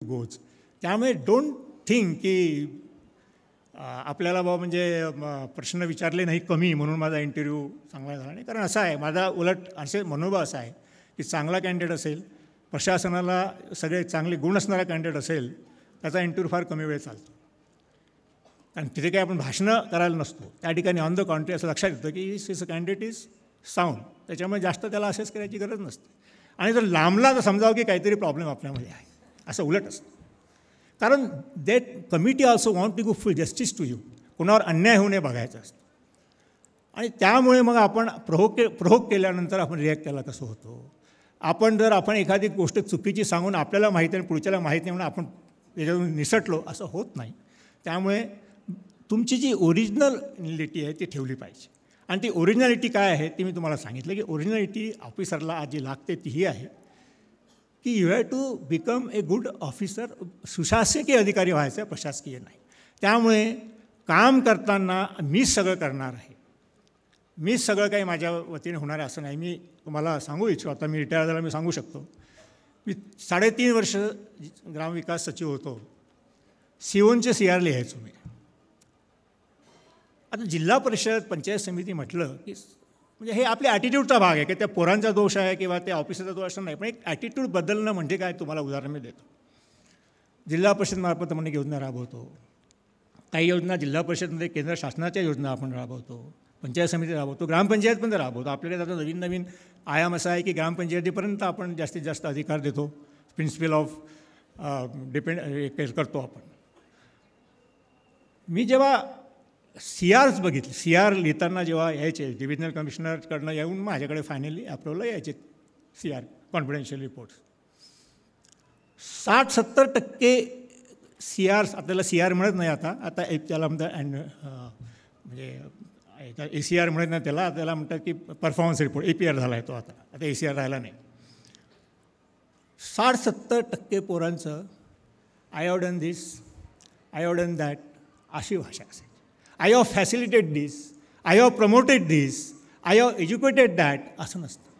Goes. त्यामुळे don't think की आपल्याला बाबा म्हणजे प्रश्न विचारले नाही कमी म्हणून माझा इंटरव्ह्यू चांगला झाला नाही. कारण असं आहे, माझा उलट असे मनोभाव असा आहे की चांगला कॅन्डिडेट असेल, प्रशासनाला सगळे चांगले गुण असणारा कॅन्डिडेट असेल, त्याचा इंटरव्ह्यू फार कमी वेळ चालतो. कारण तिथे काही आपण भाषणं करायला नसतो. त्या ठिकाणी ऑन द कॉन्ट्री असं लक्षात येतं की इस कॅन्डिडेट इज साऊंड. त्याच्यामुळे जास्त त्याला असेस करायची गरज नसते. आणि जर लांबला तर समजावं की काहीतरी प्रॉब्लेम आपल्यामध्ये आहे, असं उलट असतं. कारण that committee also want to go full justice to you. कुणावर अन्याय होऊ नये बघायचं असतं. आणि त्यामुळे मग आपण प्रोव्होक केल्यानंतर आपण रिॲक्ट केला कसं होतो. आपण एखादी गोष्ट चुकीची सांगून आपल्याला माहिती आणि पुढच्याला माहीत नाही म्हणून आपण त्याच्यातून निसटलो असं होत नाही. त्यामुळे तुमची जी ओरिजिनलिटी आहे ती ठेवली पाहिजे. आणि ती ओरिजिनॅलिटी काय आहे ती मी तुम्हाला सांगितलं की ओरिजिनॅलिटी ऑफिसरला आज जी लागते ती ही आहे की you have to become a good officer. सुशासकीय अधिकारी व्हायचं आहे, प्रशासकीय नाही. त्यामुळे काम करताना मीच सगळं करणार आहे, मीच सगळं काही माझ्या वतीने होणार आहे असं नाही. मी तुम्हाला सांगू इच्छितो, आता मी रिटायर झाला, मी सांगू शकतो. मी 3.5 वर्ष ग्रामविकास सचिव होतो. सीओनचे CR लिहायचो मी. आता जिल्हा परिषद पंचायत समिती म्हटलं की म्हणजे हे आपल्या ॲटिट्यूडचा भाग आहे की त्या पोरांचा दोष आहे किंवा त्या ऑफिसरचा दोष असं नाही. पण एक ॲटिट्यूड बदलणं म्हणजे काय, तुम्हाला उदाहरण मी देतो. जिल्हा परिषदमार्फत आपण योजना राबवतो. काही योजना जिल्हा परिषदमध्ये केंद्र शासनाच्या योजना आपण राबवतो, पंचायत समिती राबवतो, ग्रामपंचायत पण राबवतो. आपल्याकडे आता नवीन आयाम असा आहे की ग्रामपंचायतीपर्यंत आपण जास्तीत जास्त अधिकार देतो. प्रिन्सिपल ऑफ करतो आपण. मी जेव्हा CRs बघितले, CR लिहिताना जेव्हा यायचे डिव्हिजनल कमिशनरकडनं येऊन माझ्याकडे फायनली अप्रूव्हला यायचे CR कॉन्फिडेन्शियल रिपोर्ट्स. 60-70% CRs आपल्याला CR मिळत नाही. आता त्याला म्हणतात म्हणजे ACR मिळत नाही, त्याला म्हणतात की परफॉर्मन्स रिपोर्ट APR झाला आहे तो. आता ACR राहिला नाही. 60-70% पोरांचं I have done this, I have done that अशी भाषा असेल. I have फॅसिलिटेड this, I have promoted this, I have educated that असं नसतं.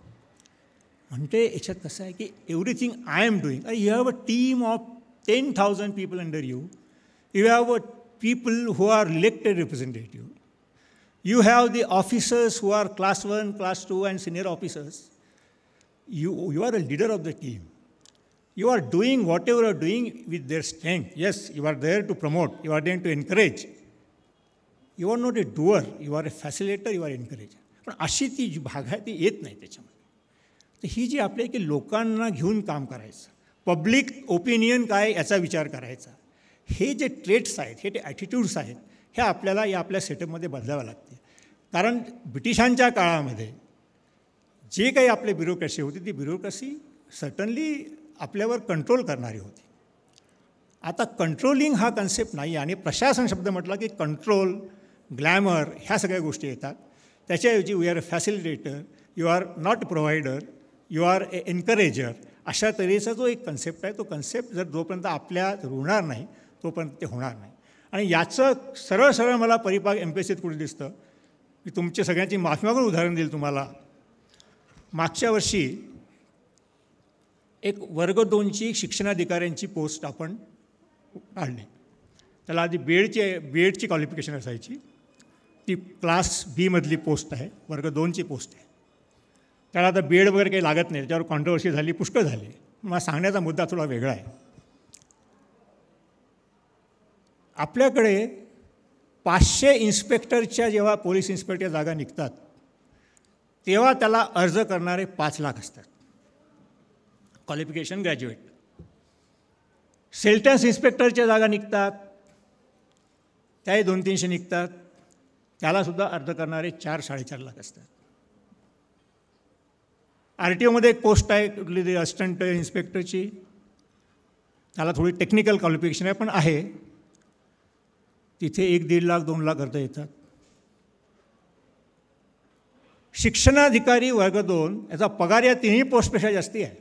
म्हणजे याच्यात कसं आहे की everything I am doing. You have a team of 10,000 people under you. You have people who are elected representative. You have the officers who are class 1, class 2 and senior officers. You are a leader of the team. You are doing whatever you are doing with their strength. Yes, you are there to promote. You are there to encourage. You are not a doer. You are a facilitator. You are an encourager. पण अशी ती जी भाग आहे ती येत नाही त्याच्यामध्ये. तर ही जी आपल्या की लोकांना घेऊन काम करायचं, पब्लिक ओपिनियन काय याचा विचार करायचा, हे जे ट्रेट्स आहेत, हे जे ॲटिट्यूड्स आहेत, हे आपल्याला या आपल्या सेटअपमध्ये बदलावं लागते. कारण ब्रिटिशांच्या काळामध्ये जे काही आपली ब्युरोक्रॅसी होती ती ब्युरोक्रॅसी सर्टनली आपल्यावर कंट्रोल करणारी होती. आता कंट्रोलिंग हा कन्सेप्ट नाही. आणि प्रशासन शब्द म्हटला की कंट्रोल, ग्लॅमर ह्या सगळ्या गोष्टी येतात. त्याच्याऐवजी we are a facilitator, you are not provider, you are a encourager, अशा तऱ्हेचा जो एक कन्सेप्ट आहे तो कन्सेप्ट जर जोपर्यंत आपल्यात रुळणार नाही तोपर्यंत ते होणार नाही. आणि याचं सरळ मला परिपाक MPSCत कुठे दिसतं. मी तुमच्या सगळ्यांची माफी मागून उदाहरण देईल तुम्हाला. मागच्या वर्षी एक वर्ग 2ची शिक्षणाधिकाऱ्यांची पोस्ट आपण काढली. त्याला आधी बीएडची क्वालिफिकेशन असायची. ती क्लास B मधली पोस्ट आहे, वर्ग 2ची पोस्ट आहे. त्याला आता BEd वगैरे काही लागत नाही. त्याच्यावर कॉन्ट्रोवर्सी झाली, पुष्कळ झाली. मला सांगण्याचा मुद्दा थोडा वेगळा आहे. आपल्याकडे 500 इन्स्पेक्टरच्या जेव्हा पोलीस इन्स्पेक्टर जागा निघतात तेव्हा त्याला अर्ज करणारे 5 लाख असतात, क्वालिफिकेशन ग्रॅज्युएट. सेल्टन्स इन्स्पेक्टरच्या जागा निघतात, त्याही 200-300 निघतात, त्यालासुद्धा अर्ज करणारे 4-4.5 लाख असतात. RTOमध्ये एक पोस्ट आहे कुठली असिस्टंट इन्स्पेक्टरची, त्याला थोडी टेक्निकल क्वालिफिकेशन आहे पण आहे. तिथे 1-1.5 लाख 2 लाख अर्ज येतात. शिक्षणाधिकारी वर्ग 2 याचा पगार या 3ही पोस्टपेक्षा जास्ती आहे.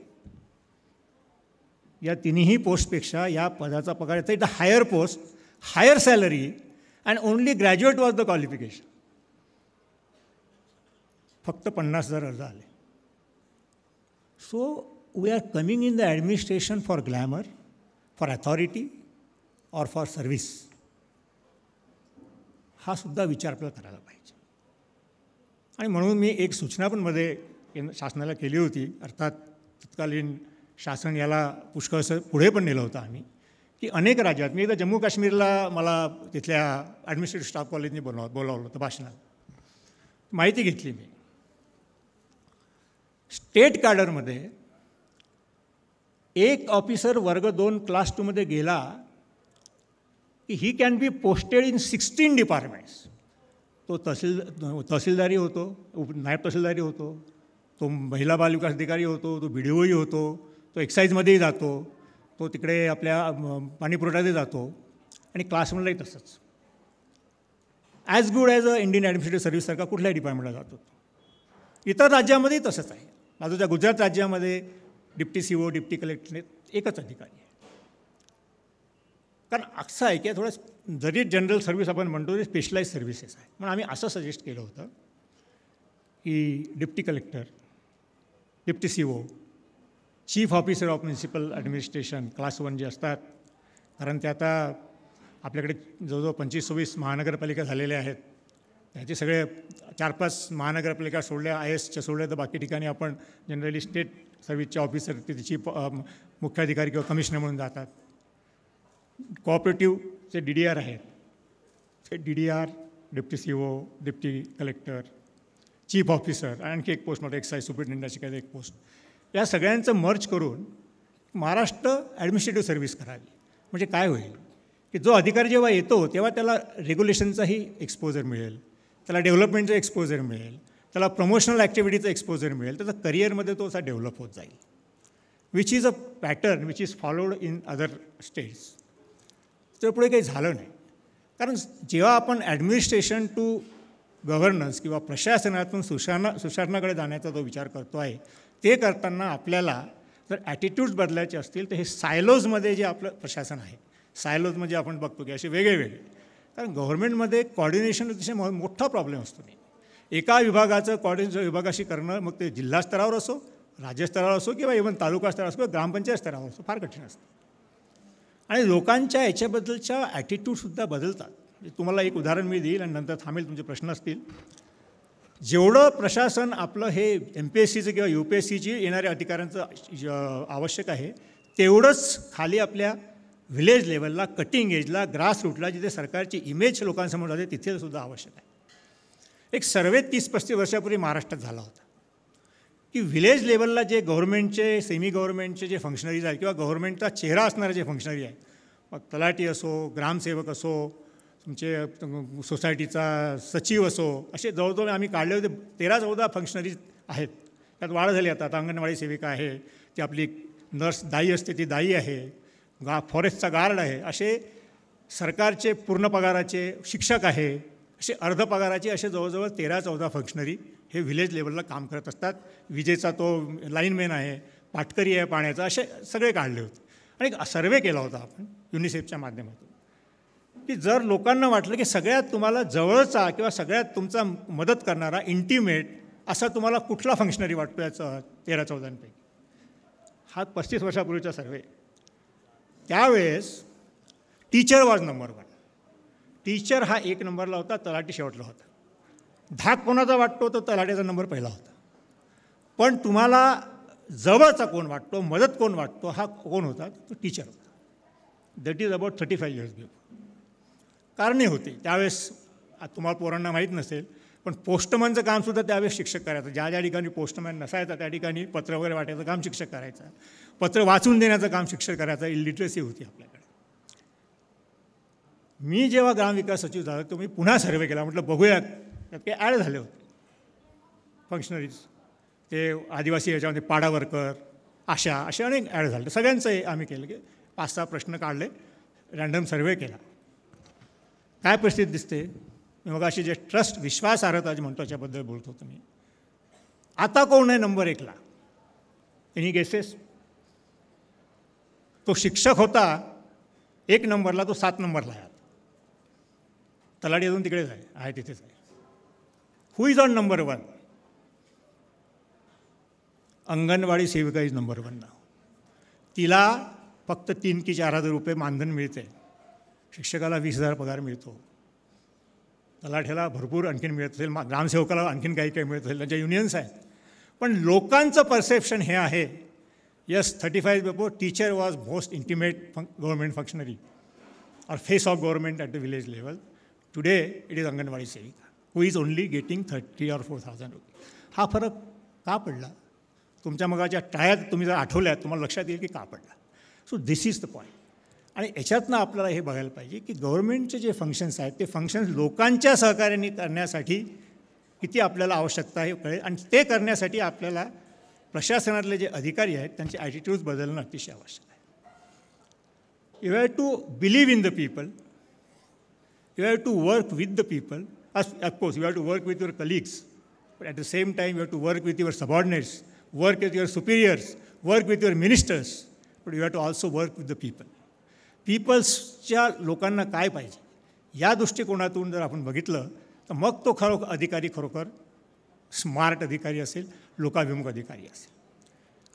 या 3ही पोस्टपेक्षा या पदाचा पगार येतो. It higher post, higher salary and only graduate was the qualification. फक्त 50,000 अर्ज आले. So we are coming in the administration for glamour, for authority और फॉर सर्व्हिस, हा सुद्धा विचार आपल्याला करायला पाहिजे. आणि म्हणून मी एक सूचना पण मध्ये शासनाला केली होती. अर्थात तत्कालीन शासन याला पुष्कळसं पुढे पण नेलं होतं आम्ही, की अनेक राज्यात, मी एकदा जम्मू काश्मीरला मला तिथल्या ॲडमिनिस्ट्रेटिव्ह स्टाफ कॉलेजनी बोलावलं होतं भाषणाला. माहिती घेतली मी. स्टेट कॅडरमध्ये एक ऑफिसर वर्ग 2 क्लास 2मध्ये गेला की he can be posted in 16 departments. तो तहसीलदारी होतो, नायब तहसीलदारी होतो, तो महिला बाल विकास अधिकारी होतो, तो BDOही होतो, तो एक्साईजमध्येही जातो, तो तिकडे आपल्या पाणीपुरवठ्यातही जातो, आणि क्लास 1लाही तसंच. As good as a Indian administrative सर्व्हिससारखा कुठल्याही डिपार्टमेंटला जातो. इतर राज्यामध्येही तसंच आहे. बाजूच्या गुजरात राज्यामध्ये डिप्टी CO, डिप्टी कलेक्टर एकच अधिकारी आहे. कारण असं आहे की थोडं जरी जनरल सर्व्हिस आपण म्हणतो ते स्पेशलाइज सर्व्हिसेस आहे. म्हणून आम्ही असं सजेस्ट केलं होतं की deputy collector, deputy CO, chief officer of municipal administration class 1 जे असतात, कारण ते आता आपल्याकडे जवळजवळ 25-26 महानगरपालिका झालेल्या आहेत. त्याचे सगळे 4-5 महानगरपालिका सोडल्या, IASच्या सोडल्या, तर बाकी ठिकाणी आपण जनरली स्टेट सर्व्हिसचे ऑफिसर ते चीफ मुख्याधिकारी किंवा कमिशनर म्हणून जातात. कोऑपरेटिव्हचे DDR आहेत, ते DDR, deputy CO, deputy collector, chief officer, आणखी एक पोस्ट म्हणतो एक्साईज सुपरिटेंडंटची काही एक पोस्ट, या सगळ्यांचं मर्ज करून महाराष्ट्र ॲडमिनिस्ट्रेटिव्ह सर्व्हिस करावी. म्हणजे काय होईल की जो अधिकारी जेव्हा येतो तेव्हा त्याला रेग्युलेशनचाही एक्सपोजर मिळेल, त्याला डेव्हलपमेंटचं एक्सपोजर मिळेल, त्याला प्रमोशनल ॲक्टिव्हिटीचं एक्सपोजर मिळेल, त्याचा करिअरमध्ये तो असा डेव्हलप होत जाईल, which is a pattern which is followed in other states. तर पुढे काही झालं नाही. कारण जेव्हा आपण ॲडमिनिस्ट्रेशन टू गव्हर्नन्स किंवा प्रशासनातून सुशासनाकडे जाण्याचा जो विचार करतो आहे, ते करताना आपल्याला जर ॲटिट्यूड्स बदलायचे असतील तर हे सायलोजमध्ये जे आपलं प्रशासन आहे, सायलोज म्हणजे आपण बघतो की असे वेगळे, कारण गव्हर्नमेंटमध्ये कॉर्डिनेशन अतिशय मोठा प्रॉब्लेम असतो. नाही, एका विभागाचं कॉर्डिनेशन विभागाशी करणं, मग ते जिल्हा स्तरावर असो, राज्यस्तरावर असो, किंवा इव्हन तालुका स्तरावर असो किंवा ग्रामपंचायत स्तरावर असो, फार कठीण असतं. आणि लोकांच्या याच्याबद्दलच्या ॲटिट्यूडसुद्धा बदलतात. तुम्हाला एक उदाहरण मी देईल आणि नंतर थांबेल, तुमचे प्रश्न असतील. जेवढं प्रशासन आपलं हे MPSCचं किंवा UPSCची येणाऱ्या अधिकाऱ्यांचं आवश्यक आहे, तेवढंच खाली आपल्या व्हिलेज लेवलला, कटिंग एजला, ग्रास रूटला, जिथे सरकारची इमेज लोकांसमोर जाते, तिथे सुद्धा आवश्यक आहे. एक सर्वे 30-35 वर्षापूर्वी महाराष्ट्रात झाला होता की व्हिलेज लेवलला जे गव्हर्नमेंटचे, सेमी गव्हर्नमेंटचे जे फंक्शनरीज आहेत किंवा गव्हर्नमेंटचा चेहरा असणारे जे फंक्शनरी आहेत, मग तलाठी असो, ग्रामसेवक असो, तुमचे सोसायटीचा सचिव असो, असे जवळजवळ आम्ही काढले होते 13-14 फंक्शनरीज आहेत. त्यात वाढ झाली आता अंगणवाडी सेविका आहे, ती आपली नर्स दाई असते ती दाई आहे, फॉरेस्टचा गार्ड आहे, असे सरकारचे पूर्ण पगाराचे शिक्षक आहे, असे अर्ध पगाराचे असे जवळजवळ 13-14 फंक्शनरी हे व्हिलेज लेवलला काम करत असतात. विजेचा तो लाईनमॅन आहे, पाटकरी आहे पाण्याचा, असे सगळे काढले होते. आणि एक सर्वे केला होता आपण युनिसेफच्या माध्यमातून, की जर लोकांना वाटलं की सगळ्यात तुम्हाला जवळचा किंवा सगळ्यात तुमचा मदत करणारा इंटिमेट असा तुम्हाला कुठला फंक्शनरी वाटतो याचा 13-14पैकी, हा 35 वर्षापूर्वीचा सर्वे. त्यावेळेस टीचर वॉज नंबर 1. टीचर हा 1 नंबरला होता, तलाठी शेवटला होता. धाक कोणाचा वाटतो तर तलाठ्याचा नंबर पहिला होता. पण तुम्हाला जवळचा कोण वाटतो, मदत कोण वाटतो, हा कोण होता, तो टीचर होता. That is about 35 years before. कारणे होते त्यावेळेस, तुम्हाला पोरांना माहीत नसेल, पण पोस्टमनचं कामसुद्धा त्यावेळेस शिक्षक करायचं. ज्या ज्या ठिकाणी पोस्टमॅन नसायचा त्या ठिकाणी पत्र वगैरे वाटायचं काम शिक्षक करायचं, पत्र वाचून देण्याचं काम शिक्षक करायचं. इलिटरसी होती आपल्याकडे. मी जेव्हा ग्रामविकास सचिव झालो तो मी पुन्हा सर्वे केला, म्हटलं बघूया त्यात काही ॲड झाले होते फंक्शनरीज, ते आदिवासी याच्यामध्ये पाडा वर्कर, आशा, असे अनेक ॲड झाले. सगळ्यांचं आम्ही केलं की 5-6 प्रश्न काढले, रँडम सर्वे केला. काय परिस्थिती दिसते, मग अशी जे ट्रस्ट, विश्वासार्हता जे म्हणतो त्याच्याबद्दल बोलत होतो मी. आता कोण आहे नंबर 1ला? Any guesses? तो शिक्षक होता 1 नंबरला, तो 7 नंबरला आहे. तलाठी अजून तिकडेच आहे तिथेच आहे. हु इज ऑन नंबर 1? अंगणवाडी सेविका इज नंबर 1 नाव. तिला फक्त 3 की 4,000 रुपये मानधन मिळते, शिक्षकाला 20,000 पगार मिळतो, तलाठ्याला भरपूर आणखीन मिळत असेल, ग्रामसेवकाला आणखीन काही काही मिळत असेल, त्यांच्या युनियन्स आहेत. पण लोकांचं परसेप्शन हे आहे, yes 35 before teacher was most intimate government functionary or face of government at the village level. Today, it is Anganwadi Sevika, who is only getting 30 or 4,000 rupees. हा फरक का पडला? तुमच्या मगाच्या टाळ्यात तुम्ही जर आठवल्यात तुम्हाला लक्षात येईल की का पडला. So this is the point. आणि याच्यातनं आपल्याला हे बघायला पाहिजे की गव्हर्नमेंटचे जे फंक्शन्स आहेत ते फंक्शन्स लोकांच्या सहकार्याने करण्यासाठी किती आपल्याला आवश्यकता आहे कळेल. आणि ते करण्यासाठी आपल्याला प्रशासनातले जे अधिकारी आहेत त्यांचे ॲटिट्यूड्स बदलणं अतिशय आवश्यक आहे. You have to believe in the people. You have to work with the people. Of course, you have to work with your colleagues. But at the same time, you have to work with your subordinates, work with your superiors, work with your ministers. But you have to also work with the people. Peopleच्या लोकांना काय पाहिजे या दृष्टिकोनातून जर आपण बघितलं तर मग तो अधिकारी खरोखर स्मार्ट अधिकारी असेल, लोकाभिमुख अधिकारी असेल.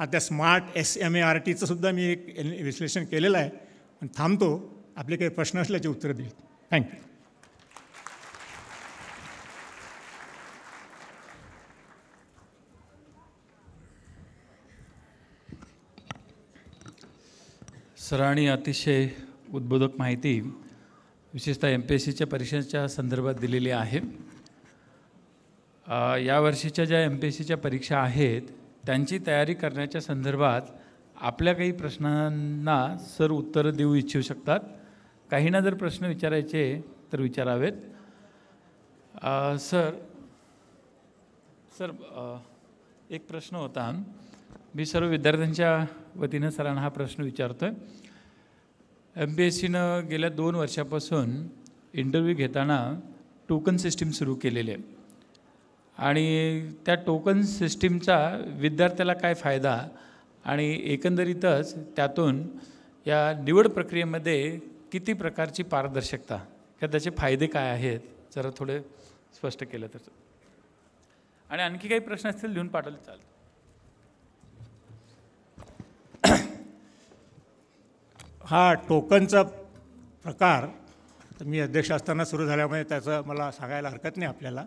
आता स्मार्ट SMARTचं सुद्धा मी एक विश्लेषण केलेलं आहे. पण थांबतो. आपले काही प्रश्न असल्याचे उत्तर देईल. थँक्यू. सरांनी अतिशय उद्बोधक माहिती विशेषतः MPSCच्या परीक्षांच्या संदर्भात दिलेली आहे. यावर्षीच्या ज्या MPSCच्या परीक्षा आहेत त्यांची तयारी करण्याच्या संदर्भात आपल्या काही प्रश्नांना सर उत्तरं देऊ इच्छू शकतात. काहींना जर प्रश्न विचारायचे तर विचारावेत. सर एक प्रश्न होता. मी सर्व विद्यार्थ्यांच्या वतीनं सरांना हा प्रश्न विचारतो आहे. MPSCनं गेल्या 2 वर्षापासून इंटरव्ह्यू घेताना टोकन सिस्टीम सुरू केलेली आहे आणि त्या टोकन सिस्टीमचा विद्यार्थ्याला काय फायदा आणि एकंदरीतच त्यातून या निवड प्रक्रियेमध्ये किती प्रकारची पारदर्शकता किंवा त्याचे फायदे काय आहेत जरा थोडे स्पष्ट केलं तर. आणि आणखी काही प्रश्न असतील लिहून पाठवले चालेल. हा टोकनचा प्रकार मी अध्यक्ष असताना सुरू झाल्यामुळे त्याचं मला सांगायला हरकत नाही आपल्याला.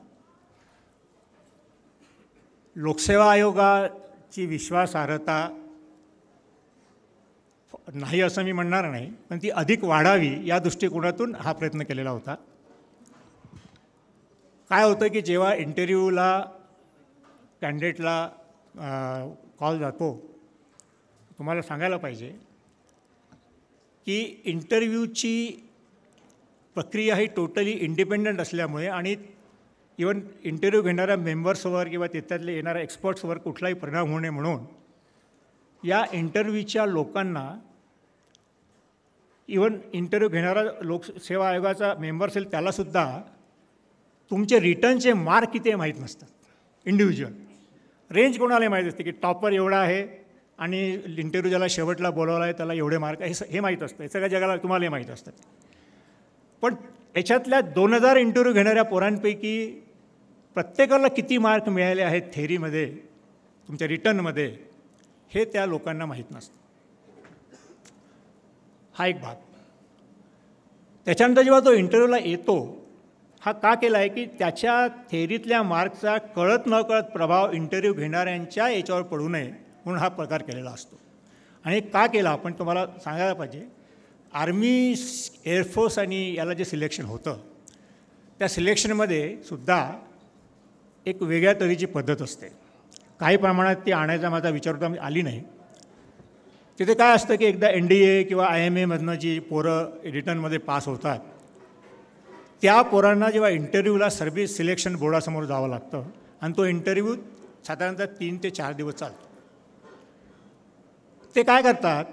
लोकसेवा आयोगाची विश्वासार्हता नाही असं मी म्हणणार नाही, पण ती अधिक वाढावी या दृष्टिकोनातून हा प्रयत्न केलेला होता. काय होतं की जेव्हा इंटरव्ह्यूला कॅन्डिडेटला कॉल जातो, तुम्हाला सांगायला पाहिजे की इंटरव्ह्यूची प्रक्रिया ही टोटली इंडिपेंडंट असल्यामुळे आणि इवन इंटरव्ह्यू घेणाऱ्या मेंबर्सवर किंवा त्याच्यातले येणाऱ्या एक्सपर्ट्सवर कुठलाही परिणाम होऊ नये म्हणून या इंटरव्ह्यूच्या लोकांना, इवन इंटरव्ह्यू घेणारा लोकसेवा आयोगाचा मेंबर असेल त्यालासुद्धा तुमचे रिटर्नचे मार्क किती आहे माहीत नसतात. इंडिव्हिज्युअल रेंज कोणालाही माहीत असते की टॉपर एवढा आहे आणि इंटरव्ह्यू ज्याला शेवटला बोलावला आहे त्याला एवढे मार्क आहे, हे माहीत असतं. हे सगळ्या जगाला तुम्हालाही माहीत असतात. पण याच्यातल्या 2,000 इंटरव्ह्यू घेणाऱ्या पोरांपैकी प्रत्येकाला किती मार्क मिळाले आहेत थेअरीमध्ये, तुमच्या रिटर्नमध्ये, हे त्या लोकांना माहीत नसतं. हा एक भाग. त्याच्यानंतर जेव्हा तो इंटरव्ह्यूला येतो, हा का केला आहे की त्याच्या थेअरीतल्या मार्कचा कळत न कळत प्रभाव इंटरव्ह्यू घेणाऱ्यांच्या याच्यावर पडू नये म्हणून हा प्रकार केलेला असतो. आणि का केला आपण तुम्हाला सांगायला पाहिजे. आर्मी, एअरफोर्स आणि याला जे सिलेक्शन होतं त्या सिलेक्शनमध्ये सुद्धा एक वेगळ्या तऱ्हेची पद्धत असते. काही प्रमाणात ती आणायचा माझा विचार होता, आली नाही. तिथे काय असतं की एकदा NDA किंवा IMAमधनं जी पोरं रिटर्नमध्ये पास होतात त्या पोरांना जेव्हा इंटरव्ह्यूला सर्व्हिस सिलेक्शन बोर्डासमोर जावं लागतं आणि तो इंटरव्ह्यू साधारणतः 3 ते 4 दिवस चालतो. ते काय करतात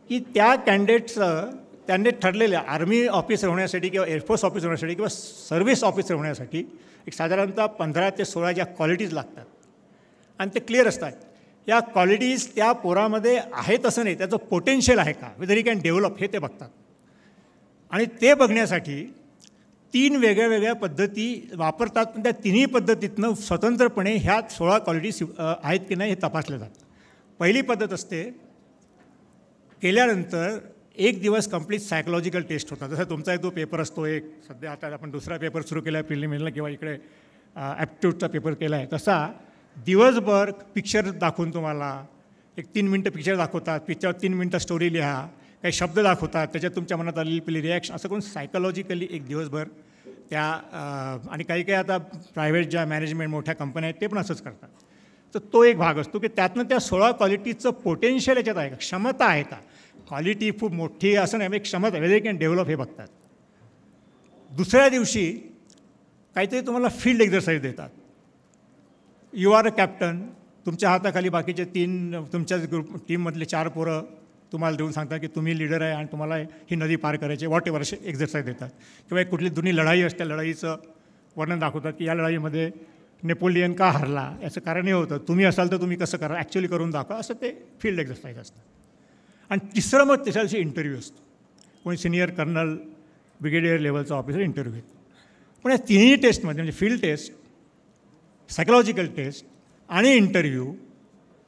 की त्या कॅन्डिडेट्सचं त्यांनी ठरलेल्या आर्मी ऑफिसर होण्यासाठी किंवा एअरफोर्स ऑफिसर होण्यासाठी किंवा सर्व्हिस ऑफिसर होण्यासाठी एक साधारणतः 15 ते 16 ज्या क्वालिटीज लागतात आणि ते क्लिअर असतात. या क्वालिटीज त्या पोरामध्ये आहेत असं नाही, त्याचं पोटेन्शियल आहे का, वेदर ही कॅन डेव्हलप, हे ते बघतात. आणि ते बघण्यासाठी 3 वेगळ्या वेगळ्या पद्धती वापरतात. पण त्या तिन्ही पद्धतीतनं स्वतंत्रपणे ह्या 16 क्वालिटीज आहेत की नाही हे तपासले जातात. पहिली पद्धत असते केल्यानंतर एक दिवस कंप्लीट सायकोलॉजिकल टेस्ट होता. जसं तुमचा जो पेपर असतो एक, सध्या आता आपण दुसरा पेपर सुरू केला आहे प्रिलिमिनरीला किंवा इकडे ॲप्टिट्यूडचा पेपर केला आहे, तसा दिवसभर पिक्चर दाखवून तुम्हाला एक 3 मिनटं पिक्चर दाखवतात, पिक्चर 3 मिनटं स्टोरी लिहा, काही शब्द दाखवतात, त्याच्यात तुमच्या मनात आलेली पहिली रिॲक्शन, असं करून सायकोलॉजिकली एक दिवसभर त्या आणि काही काही आता प्रायव्हेट ज्या मॅनेजमेंट मोठ्या कंपन्या आहेत ते पण असंच करतात. तर तो एक भाग असतो की त्यातनं त्या 16 क्वालिटीचं पोटेन्शियल याच्यात आहे का, क्षमता आहे का. क्वालिटी खूप मोठी असं नाही, क्षमता वेदर कॅन डेव्हलप हे बघतात. दुसऱ्या दिवशी काहीतरी तुम्हाला फील्ड एक्झरसाईज देतात. यू आर अ कॅप्टन, तुमच्या हाताखाली बाकीचे 3 तुमच्या ग्रुप टीममधले 4 पोरं तुम्हाला देऊन सांगतात की तुम्ही लीडर आहे आणि तुम्हाला ही नदी पार करायची, वॉट एव्हर असे एक्झरसाईज देतात. किंवा एक कुठली जुनी लढाई असते, लढाईचं वर्णन दाखवतात की या लढाईमध्ये नेपोलियन का हरला, याचं कारण हे होतं, तुम्ही असाल तर तुम्ही कसं करा, ॲक्च्युली करून दाखवा, असं ते फील्ड एक्झरसाईज असतं. आणि तिसरं मग त्याच्या दिवशी इंटरव्ह्यू असतो. कोणी सिनियर कर्नल ब्रिगेडियर लेवलचा ऑफिसर इंटरव्ह्यू घेतो. पण या तिन्ही टेस्टमध्ये म्हणजे फील्ड टेस्ट, सायकोलॉजिकल टेस्ट आणि इंटरव्ह्यू,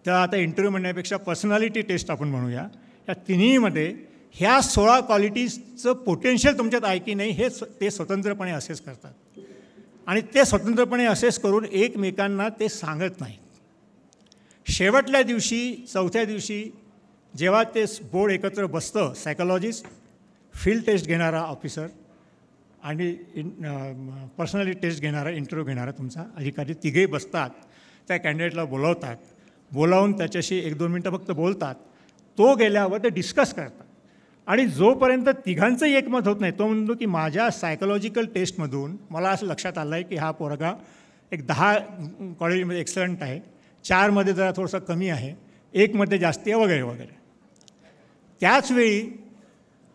त्या आता इंटरव्ह्यू म्हणण्यापेक्षा पर्सनॅलिटी टेस्ट आपण म्हणूया, या तिन्हीमध्ये ह्या 16 क्वालिटीजचं पोटेन्शियल तुमच्यात आहे की नाही हे ते स्वतंत्रपणे असेस करतात. आणि ते स्वतंत्रपणे असेस करून एकमेकांना ते सांगत नाहीत. शेवटल्या दिवशी, चौथ्या दिवशी जेव्हा ते बोर्ड एकत्र बसतं, सायकोलॉजिस्ट, फील्ड टेस्ट घेणारा ऑफिसर आणि पर्सनॅलिटी टेस्ट घेणारा, इंटरव्ह्यू घेणारा तुमचा अधिकारी, तिघेही बसतात, त्या कॅन्डिडेटला बोलावतात, बोलावून त्याच्याशी 1-2 मिनटं फक्त बोलतात. तो गेल्यावर ते डिस्कस करतात. आणि जोपर्यंत तिघांचंही एकमत होत नाही, तो म्हणतो की माझ्या सायकोलॉजिकल टेस्टमधून मला असं लक्षात आलं आहे की हा पोरगा एक 10 कॉलेजमध्ये एक्सलंट आहे, 4मध्ये जरा थोडंसं कमी आहे, 1मध्ये जास्ती आहे, वगैरे वगैरे. त्याचवेळी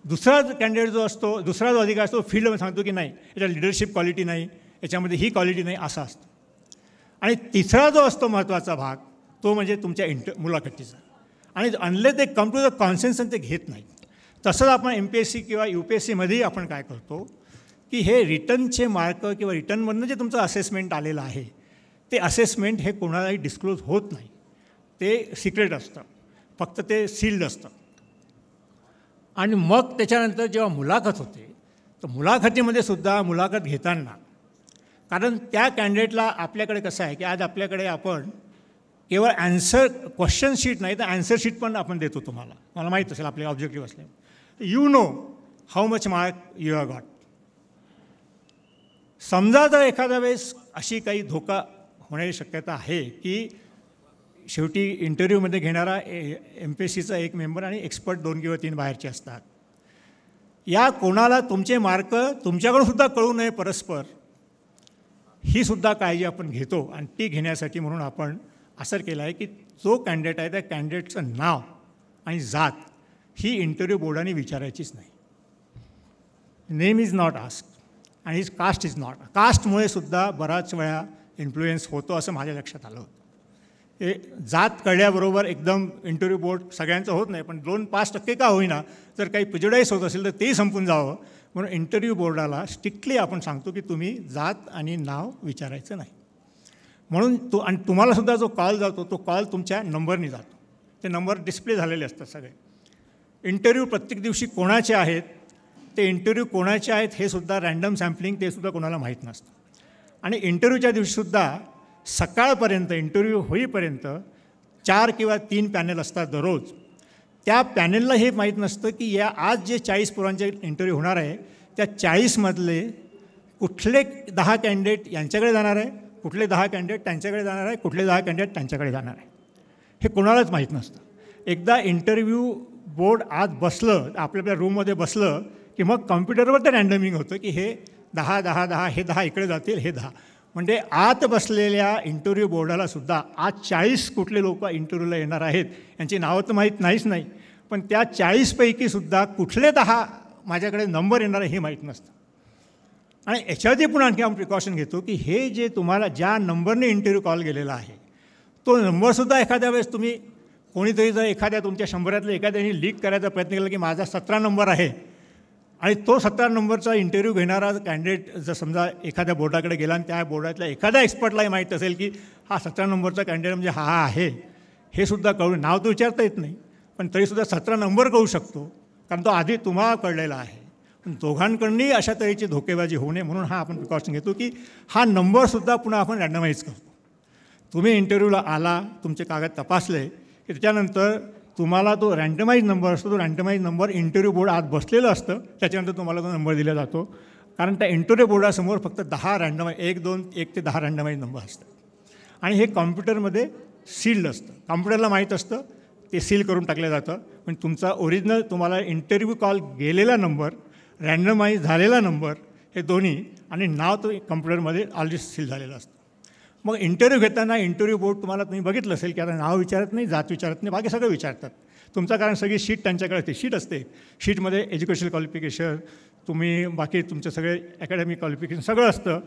दुसरा कॅन्डिडेट जो असतो, दुसरा जो अधिकारी असतो, फील्डमध्ये सांगतो की नाही, याच्या लिडरशिप क्वालिटी नाही, याच्यामध्ये ही क्वालिटी नाही, असं असतं. आणि तिसरा जो असतो महत्त्वाचा भाग, तो म्हणजे तुमच्या मुलाखतीचा. आणि अनलेस ते कम टू द कॉन्सेन्सन ते घेत नाहीत. तसंच आपण MPSC किंवा UPSCमध्येही आपण काय करतो की हे रिटर्नचे मार्क किंवा रिटर्नमधनं जे तुमचं असेसमेंट आलेलं आहे, ते असेसमेंट हे कोणालाही डिस्क्लोज होत नाही, ते सिक्रेट असतं, फक्त ते सील्ड असतं. आणि मग त्याच्यानंतर जेव्हा मुलाखत होते, तर मुलाखतीमध्ये सुद्धा मुलाखत घेताना, कारण त्या कॅन्डिडेटला आपल्याकडे कसं आहे की आज आपल्याकडे आपण केवळ क्वेश्चन शीट नाही तर ॲन्सर शीट पण आपण देतो तुम्हाला, मला माहीत असेल आपले ऑब्जेक्टिव्ह असले, you know how much mark you have got. समजा जर एखाद्या वेळेस अशी काही धोका होण्याची शक्यता आहे की शेवटी इंटरव्ह्यूमध्ये घेणारा MPSCचा एक मेंबर आणि एक्सपर्ट 2 किंवा 3 बाहेरचे असतात, या कोणाला तुमचे मार्क तुमच्याकडून सुद्धा कळू नये परस्पर, ही सुद्धा काळजी आपण घेतो. आणि ती घेण्यासाठी म्हणून आपण असं केलं आहे की जो कॅन्डिडेट आहे त्या कॅन्डिडेटचं नाव आणि जात ही इंटरव्ह्यू बोर्डाने विचारायचीच नाही. नेम इज नॉट आस्क आणि हिज कास्ट इज नॉट. कास्टमुळे सुद्धा बराच वेळा इन्फ्लुएन्स होतो असं माझ्या लक्षात आलं होतं. हे जात कळल्याबरोबर एकदम इंटरव्ह्यू बोर्ड सगळ्यांचं होत नाही, पण 2-5% का होईना जर काही प्रिजुडाईज होत असेल तर तेही संपून जावं म्हणून इंटरव्ह्यू बोर्डाला स्ट्रिक्टली आपण सांगतो की तुम्ही जात आणि नाव विचारायचं नाही. म्हणून आणि तुम्हालासुद्धा जो कॉल जातो तो कॉल तुमच्या नंबरनी जातो, ते नंबर डिस्प्ले झालेले असतात सगळे. इंटरव्ह्यू प्रत्येक दिवशी कोणाचे आहेत, ते इंटरव्ह्यू कोणाचे आहेत हे सुद्धा रँडम सॅम्पलिंग, ते सुद्धा कोणाला माहीत नसतं. आणि इंटरव्ह्यूच्या दिवशीसुद्धा सकाळपर्यंत इंटरव्ह्यू होईपर्यंत 4 किंवा 3 पॅनल असतात दररोज. त्या पॅनलला हे माहीत नसतं की या आज जे 40 पोरांचे इंटरव्ह्यू होणार आहे त्या 40मधले कुठले 10 कॅन्डिडेट यांच्याकडे जाणार आहे, कुठले 10 कॅन्डिडेट त्यांच्याकडे जाणार आहे, कुठले 10 कॅन्डिडेट त्यांच्याकडे जाणार आहे, हे कोणालाच माहीत नसतं. एकदा इंटरव्ह्यू बोर्ड आज बसलं, आपल्या रूममध्ये बसलं की मग कॉम्प्युटरवर ते रँडमिंग होतं की हे 10 हे 10 इकडे जातील, हे 10. म्हणजे आत बसलेल्या इंटरव्ह्यू बोर्डाला सुद्धा आज 40 कुठले लोक इंटरव्ह्यूला येणार आहेत यांची नावं तर माहीत नाहीच नाही, पण त्या 40पैकी सुद्धा कुठले 10 माझ्याकडे नंबर येणार आहे हे माहीत नसतं. आणि याच्यावरती पण आणखी आपण प्रिकॉशन घेतो की हे जे तुम्हाला ज्या नंबरने इंटरव्ह्यू कॉल गेलेला आहे तो नंबरसुद्धा एखाद्या वेळेस तुम्ही कोणीतरी जर एखाद्या तुमच्या 100तल्या एखाद्याने लीक करायचा प्रयत्न केला की माझा 17 नंबर आहे आणि तो 17 नंबरचा इंटरव्ह्यू घेणारा कॅन्डिडेट जर समजा एखाद्या बोर्डाकडे गेला आणि त्या बोर्डातल्या एखाद्या एक्सपर्टलाही माहीत असेल की हा 17 नंबरचा कॅन्डिडेट म्हणजे हा आहे, हे सुद्धा कळून नाव तर विचारता येत नाही, पण तरीसुद्धा 17 नंबर कळू शकतो, कारण तो आधी तुम्हाला कळलेला आहे. पण दोघांकडूनही अशा तऱ्हेची धोकेबाजी होऊ नये म्हणून हा आपण प्रिकॉशन घेतो की हा नंबरसुद्धा पुन्हा आपण रँडमाईज करतो. तुम्ही इंटरव्ह्यूला आला, तुमचे कागद तपासले की त्याच्यानंतर तुम्हाला तो रँडमाईज नंबर असतो. तो रँडमाईज नंबर इंटरव्ह्यू बोर्ड आत बसलेलं असतं, त्याच्यानंतर तुम्हाला तो नंबर दिला जातो. कारण त्या इंटरव्ह्यू बोर्डासमोर फक्त 10 रँडमाईज 1, 2, 1 ते 10 रँडमाईज नंबर असतात आणि हे कॉम्प्युटरमध्ये सील्ड असतं. कॉम्प्युटरला माहीत असतं, ते सील करून टाकलं जातं. पण तुमचा ओरिजिनल तुम्हाला इंटरव्ह्यू कॉल गेलेला नंबर, रँडमाईज झालेला नंबर हे दोन्ही आणि नाव तो कॉम्प्युटरमध्ये ऑलरेडी सील झालेलं असतं. मग इंटरव्ह्यू घेताना इंटरव्ह्यू बोर्ड तुम्हाला तुम्ही बघितलं असेल की आता नाव विचारत नाही, जात विचारत नाही, बाकी सगळं विचारतात तुमचं, कारण सगळी शीट त्यांच्याकडे असते. शीट असते, शीटमध्ये एज्युकेशनल क्वालिफिकेशन, तुम्ही बाकी तुमचं सगळे अकॅडमिक क्वालिफिकेशन सगळं असतं.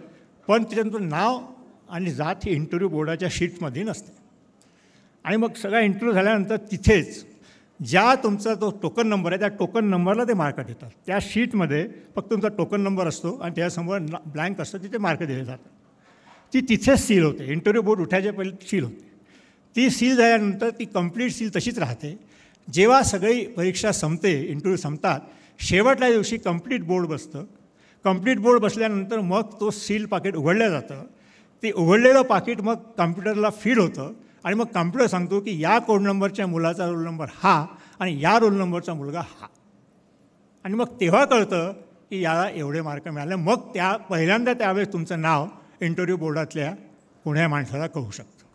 पण त्याच्यानंतर नाव आणि जात ही इंटरव्ह्यू बोर्डाच्या शीटमध्ये नसते. आणि मग सगळा इंटरव्ह्यू झाल्यानंतर तिथेच ज्या तुमचा तो टोकन नंबर आहे त्या टोकन नंबरला ते मार्क देतात. त्या शीटमध्ये फक्त तुमचा टोकन नंबर असतो आणि त्यासमोर ब्लँक असतं, तिथे मार्क दिले जातात. ती तिथेच सील होते. इंटरव्ह्यू बोर्ड उठायच्या पहिले सील होते. ती सील झाल्यानंतर ती कंप्लीट सील तशीच राहते. जेव्हा सगळी परीक्षा संपते, इंटरव्ह्यू संपतात, शेवटल्या दिवशी कंप्लीट बोर्ड बसतं. कंप्लीट बोर्ड बसल्यानंतर मग तो सील पाकिट उघडलं जातं. ते उघडलेलं पाकिट मग कॉम्प्युटरला फीड होतं आणि मग कॉम्प्युटर सांगतो की या कोड नंबरच्या मुलाचा रोल नंबर हा आणि या रोल नंबरचा मुलगा हा. आणि मग तेव्हा कळतं की याला एवढे मार्क मिळाले. मग त्या पहिल्यांदा त्यावेळेस तुमचं नाव इंटरव्ह्यू बोर्डातल्या कोण्या माणसाला कळू शकतं.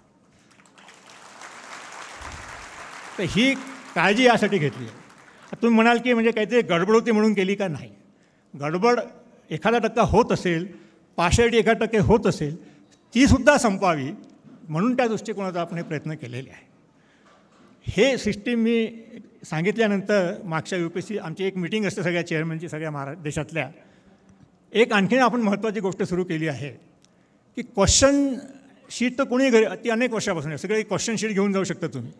तर ही काळजी यासाठी घेतली आहे. तुम्ही म्हणाल की म्हणजे काहीतरी गडबड होती म्हणून केली का? नाही. गडबड 1% होत असेल, पाशेडी 1% होत असेल, तीसुद्धा संपवावी म्हणून त्या दृष्टिकोनाचा आपण हे प्रयत्न केलेले आहे. हे सिस्टीम मी सांगितल्यानंतर मागच्या UPSC आमची एक मीटिंग असते सगळ्या चेअरमनची, सगळ्या देशातल्या. एक आणखीन आपण महत्त्वाची गोष्ट सुरू केली आहे की क्वेश्चन शीट तर कोणी घरी ती अनेक वर्षापासून आहे, सगळे क्वेश्चन शीट घेऊन जाऊ शकता तुम्ही.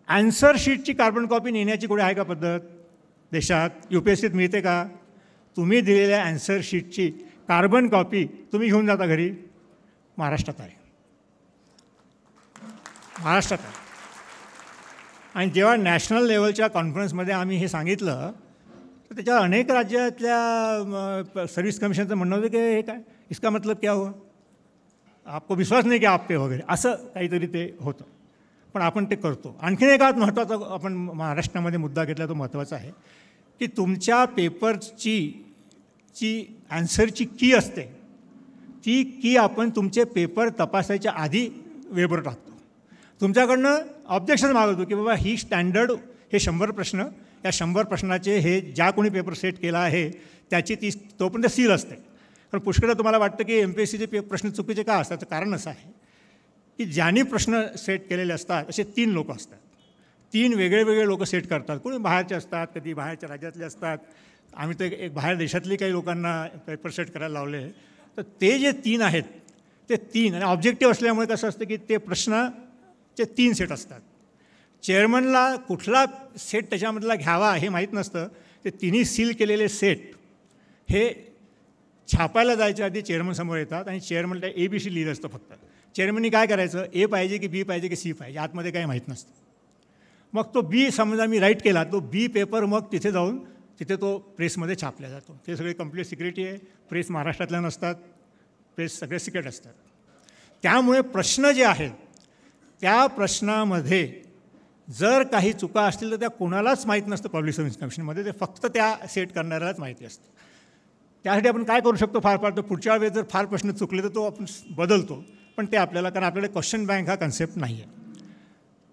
ॲन्सर शीटची कार्बन कॉपी नेण्याची कुठे आहे का पद्धत देशात? UPSCत मिळते का? तुम्ही दिलेल्या ॲन्सर शीटची कार्बन कॉपी तुम्ही घेऊन जाता घरी? महाराष्ट्रात आहे. महाराष्ट्रात आहे. आणि जेव्हा नॅशनल लेवलच्या कॉन्फरन्समध्ये आम्ही हे सांगितलं तर त्याच्यावर अनेक राज्यातल्या सर्व्हिस कमिशनचं म्हणणं होतं की हे काय, इसका मतलब क्या हुआ, आपको विश्वास नाही की आप पे वगैरे, असं काहीतरी ते होतं. पण आपण ते करतो. आणखीन एक महत्त्वाचा आपण महाराष्ट्रामध्ये मुद्दा घेतला, तो महत्त्वाचा आहे की तुमच्या पेपरची ॲन्सरची की असते, ती की आपण तुमचे पेपर तपासायच्या आधी वेबवर टाकतो. तुमच्याकडनं ऑब्जेक्शन मागवतो की बाबा ही स्टँडर्ड, हे 100 प्रश्न, या 100 प्रश्नाचे हे ज्या कोणी पेपर सेट केला आहे त्याची ती तोपर्यंत सील असते. कारण पुष्कळ तुम्हाला वाटतं की MPSCचे प्रश्न चुकीचे का असतात? कारण असं आहे की ज्यांनी प्रश्न सेट केलेले असतात असे 3 लोक असतात. 3 वेगळे लोक सेट करतात. कोणी बाहेरचे असतात, कधी बाहेरच्या राज्यातले असतात. आम्ही तर एक बाहेर देशातली काही लोकांना पेपर सेट करायला लावले. तर ते जे 3 आहेत ते 3 आणि ऑब्जेक्टिव्ह असल्यामुळे कसं असतं की ते प्रश्नाचे 3 सेट असतात. चेअरमनला कुठला सेट त्याच्यामधला घ्यावा हे माहीत नसतं. ते तिन्ही सील केलेले सेट हे छापायला जायच्या आधी चेअरमनसमोर येतात आणि चेअरमनला ABC लिहिलं असतं फक्त. चेअरमननी काय करायचं, A पाहिजे की B पाहिजे की C पाहिजे, आतमध्ये काही माहीत नसतं. मग तो B समजा मी राईट केला, तो B पेपर मग तिथे जाऊन तिथे तो प्रेसमध्ये छापला जातो. ते सगळे कंप्लीट सिक्युरिटी आहे. प्रेस महाराष्ट्रातल्या नसतात, प्रेस सगळे सिक्रेट असतात. त्यामुळे प्रश्न जे आहेत त्या प्रश्नामध्ये जर काही चुका असतील तर त्या कोणालाच माहीत नसतं पब्लिक सर्व्हिस कमिशनमध्ये, ते फक्त त्या सेट करणाऱ्यालाच माहिती असतं. त्यासाठी आपण काय करू शकतो, फार तर पुढच्या वेळेस जर फार प्रश्न चुकले तर तो आपण बदलतो. पण ते आपल्याला, कारण आपल्याकडे क्वेश्चन बँक हा कन्सेप्ट नाही आहे.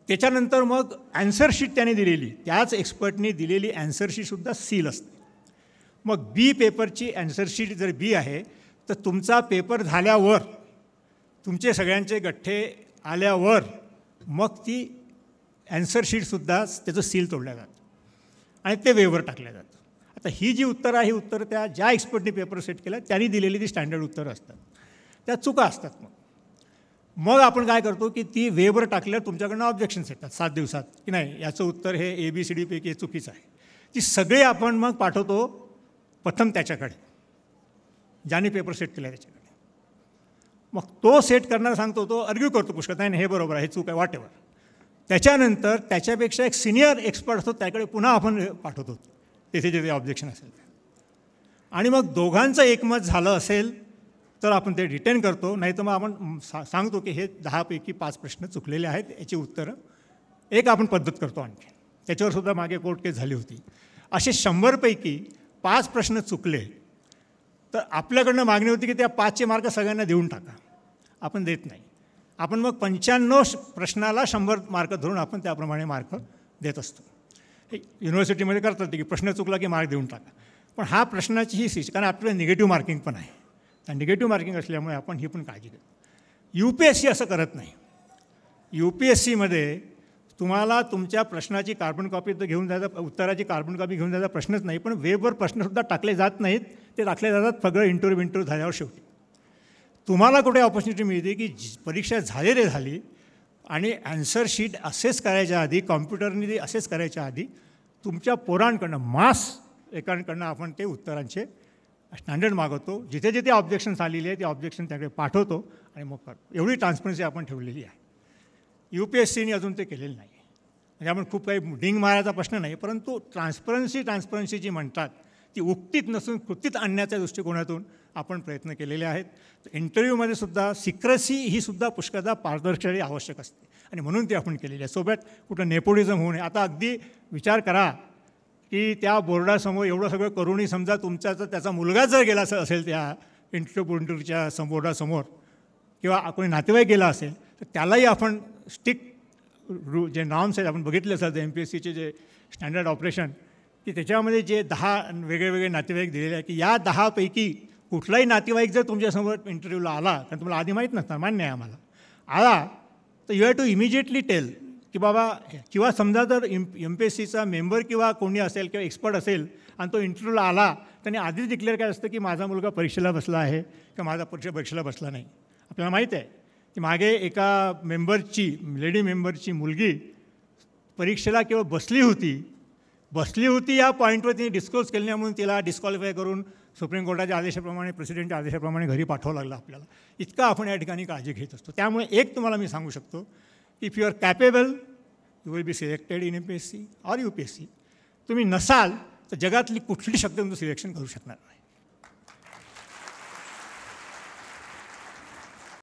त्याच्यानंतर मग ॲन्सर शीट त्याने दिलेली, त्याच एक्सपर्टनी दिलेली ॲन्सर शीटसुद्धा सील असते. मग B पेपरची ॲन्सर शीट जर B आहे तर तुमचा पेपर झाल्यावर, तुमचे सगळ्यांचे गठ्ठे आल्यावर मग ती ॲन्सर शीटसुद्धा त्याचं सील तोडलं जातं आणि ते वेबवर टाकलं जातं. आता ही जी उत्तरं आहे, ही उत्तरं त्या ज्या एक्सपर्टनी पेपर सेट केला त्यांनी दिलेली ती स्टँडर्ड उत्तरं असतात. त्या चुका असतात. मग आपण काय करतो की ती वेबवर टाकल्यावर तुमच्याकडनं ऑब्जेक्शन्स येतात 7 दिवसात की नाही याचं उत्तर हे ABCD पैकी हे चुकीचं आहे. ती सगळे आपण मग पाठवतो प्रथम त्याच्याकडे, ज्याने पेपर सेट केला त्याच्याकडे. मग तो सेट करणारा सांगतो, तो आर्ग्यू करतो पुष्कळ, नाही हे बरोबर आहे, हे चूक आहे, वॉट एव्हर. त्याच्यानंतर त्याच्यापेक्षा एक सिनियर एक्सपर्ट असतो त्याकडे पुन्हा आपण पाठवतो तिथे जिथे ऑब्जेक्शन असेल आणि मग दोघांचं एकमत झालं असेल तर आपण ते रिटेन करतो, नाही तर मग आपण सांगतो की हे 10पैकी 5 प्रश्न चुकलेले आहेत, याची उत्तरं एक आपण पद्धत करतो आणखी. त्याच्यावरसुद्धा मागे कोर्ट केस झाली होती. असे 100पैकी 5 प्रश्न चुकले तर आपल्याकडनं मागणी होती की त्या 5चे मार्क सगळ्यांना देऊन टाका. आपण देत नाही. आपण मग 95 प्रश्नाला 100 मार्क धरून आपण त्याप्रमाणे मार्क देत असतो. युनिव्हर्सिटीमध्ये करतात की प्रश्न चुकला की मार्क देऊन टाका. पण हा प्रश्नाची ही कारण आपल्याला निगेटिव्ह मार्किंग पण आहे. निगेटिव्ह मार्किंग असल्यामुळे आपण ही पण काळजी घेतो. UPSC असं करत नाही. UPSCमध्ये तुम्हाला तुमच्या प्रश्नाची कार्बन कॉपी तर घेऊन जायचा, उत्तराची कार्बन कॉपी घेऊन जायचा प्रश्नच नाही, पण वेबवर प्रश्नसुद्धा टाकले जात नाहीत. ते टाकले जातात सगळं इंटरव्ह्यू झाल्यावर शेवटी. तुम्हाला कुठे ऑपॉर्च्युनिटी मिळते की परीक्षा झाली आणि ॲन्सर शीट असेस करायच्या आधी, कॉम्प्युटरने ते असेस करायच्या आधी तुमच्या पोरांकडनं मास एकांकडनं आपण ते उत्तरांचे स्टँडर्ड मागवतो. जिथे जिथे ऑब्जेक्शन्स आलेली आहे ते ऑब्जेक्शन त्याकडे पाठवतो आणि मग करतो. एवढी ट्रान्सपरन्सी आपण ठेवलेली आहे. UPSCने अजून ते केलेलं नाही. म्हणजे आपण खूप काही डिंग मारायचा प्रश्न नाही, परंतु ट्रान्सपरन्सी जी म्हणतात ती उक्तीत नसून कृतीत आणण्याच्या दृष्टिकोनातून आपण प्रयत्न केलेले आहेत. इंटरव्ह्यूमध्ये सुद्धा सिक्रेसी ही सुद्धा पुष्कळदा पारदर्शकता आवश्यक असते आणि म्हणून ते आपण केलेली आहे. सोबत कुठं नेपोटिझम होऊ नये. आता अगदी विचार करा की त्या बोर्डासमोर एवढं सगळं करूनही समजा तुमचा जर त्याचा मुलगा जर गेला असेल त्या इंटरव्ह्यूच्या बोर्डासमोर किंवा कोणी नातेवाईक गेला असेल तर त्यालाही आपण जे नॉर्म्स आहेत आपण बघितले असेल MPSCचे जे स्टँडर्ड ऑपरेशन की त्याच्यामध्ये जे 10 वेगळे नातेवाईक दिलेले आहे की या 10पैकी कुठलाही नातेवाईक जर तुमच्यासमोर इंटरव्ह्यूला आला, कारण तुम्हाला आधी माहीत नसतं, मान्य आहे आम्हाला, आला तर you have to immediately tell की बाबा, किंवा समजा जर MPSCचा मेंबर किंवा कोणी असेल किंवा एक्सपर्ट असेल आणि तो इंटरव्ह्यूला आला त्याने आधीच डिक्लेअर काय असतं की माझा मुलगा परीक्षेला बसला आहे किंवा माझा परीक्षेला बसला नाही. आपल्याला माहीत आहे की मागे एका लेडी मेंबरची मुलगी परीक्षेला केवळ बसली होती या पॉईंटवर तिने डिस्क्लोज केली नाही म्हणून तिला डिस्क्वालिफाय करून सुप्रीम कोर्टाच्या आदेशाप्रमाणे, प्रेसिडेंटच्या आदेशाप्रमाणे घरी पाठवावं लागलं आपल्याला. इतकं आपण या ठिकाणी काळजी घेत असतो. त्यामुळे एक तुम्हाला मी सांगू शकतो, if you are capable you will be selected in MPSC or UPSC. तुम्ही नसाल तर जगातली कुठली शक्ती तुमचं सिलेक्शन करू शकणार नाही.